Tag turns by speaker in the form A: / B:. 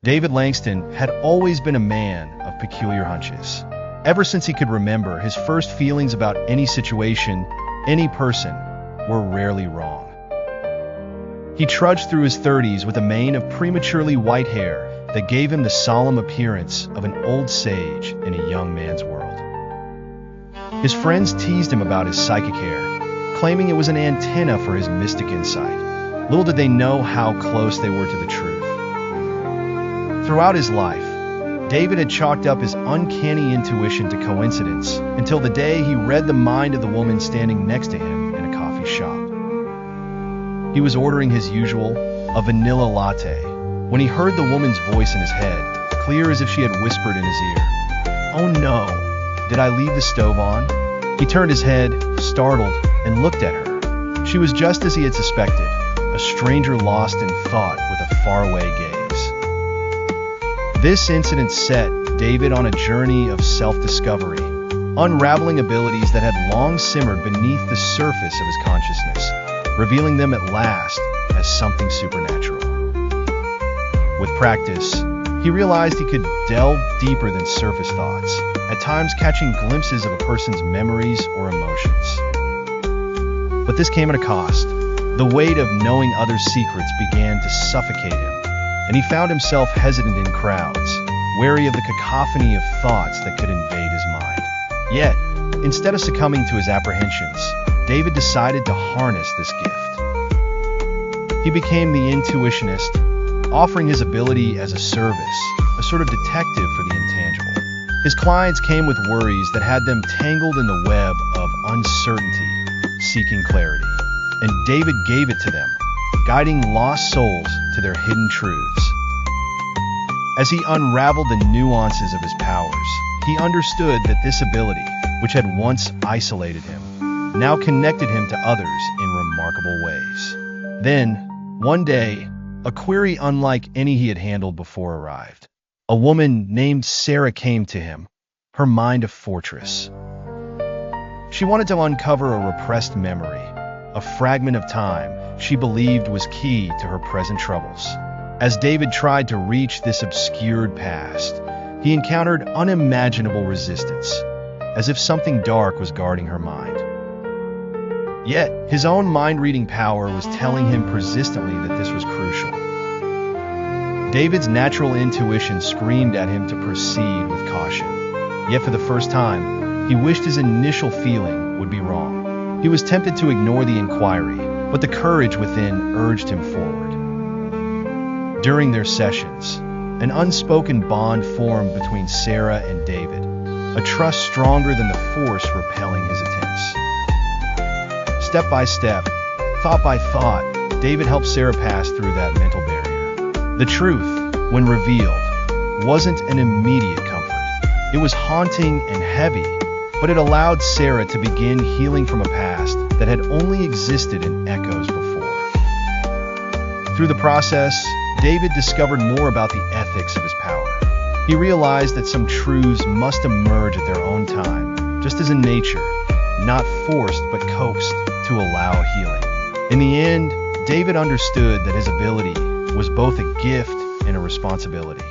A: David Langston had always been a man of peculiar hunches. Ever since he could remember, his first feelings about any situation, any person, were rarely wrong. He trudged through his 30s with a mane of prematurely white hair that gave him the solemn appearance of an old sage in a young man's world. His friends teased him about his psychic hair, claiming it was an antenna for his mystic insight. Little did they know how close they were to the truth. Throughout his life, David had chalked up his uncanny intuition to coincidence until the day he read the mind of the woman standing next to him in a coffee shop. He was ordering his usual, a vanilla latte, when he heard the woman's voice in his head, clear as if she had whispered in his ear. "Oh no, did I leave the stove on?" He turned his head, startled, and looked at her. She was just as he had suspected, a stranger lost in thought with a faraway gaze. This incident set David on a journey of self-discovery, unraveling abilities that had long simmered beneath the surface of his consciousness, revealing them at last as something supernatural. With practice, he realized he could delve deeper than surface thoughts, at times catching glimpses of a person's memories or emotions. But this came at a cost. The weight of knowing others' secrets began to suffocate him, and he found himself hesitant in crowds, wary of the cacophony of thoughts that could invade his mind. Yet, instead of succumbing to his apprehensions, David decided to harness this gift. He became the Intuitionist, offering his ability as a service, a sort of detective for the intangible. His clients came with worries that had them tangled in the web of uncertainty, seeking clarity. And David gave it to them, guiding lost souls to their hidden truths. As he unraveled the nuances of his powers, he understood that this ability, which had once isolated him, now connected him to others in remarkable ways. Then, one day, a query unlike any he had handled before arrived. A woman named Sarah came to him, her mind a fortress. She wanted to uncover a repressed memory, a fragment of time she believed was key to her present troubles. As David tried to reach this obscured past, he encountered unimaginable resistance, as if something dark was guarding her mind. Yet, his own mind-reading power was telling him persistently that this was crucial. David's natural intuition screamed at him to proceed with caution. Yet for the first time, he wished his initial feeling would be wrong. He was tempted to ignore the inquiry, but the courage within urged him forward. During their sessions, an unspoken bond formed between Sarah and David, a trust stronger than the force repelling his attempts. Step by step, thought by thought, David helped Sarah pass through that mental barrier. The truth, when revealed, wasn't an immediate comfort. It was haunting and heavy, but it allowed Sarah to begin healing from a past that had only existed in echoes before. Through the process, David discovered more about the ethics of his power. He realized that some truths must emerge at their own time, just as in nature, not forced but coaxed to allow healing. In the end, David understood that his ability was both a gift and a responsibility.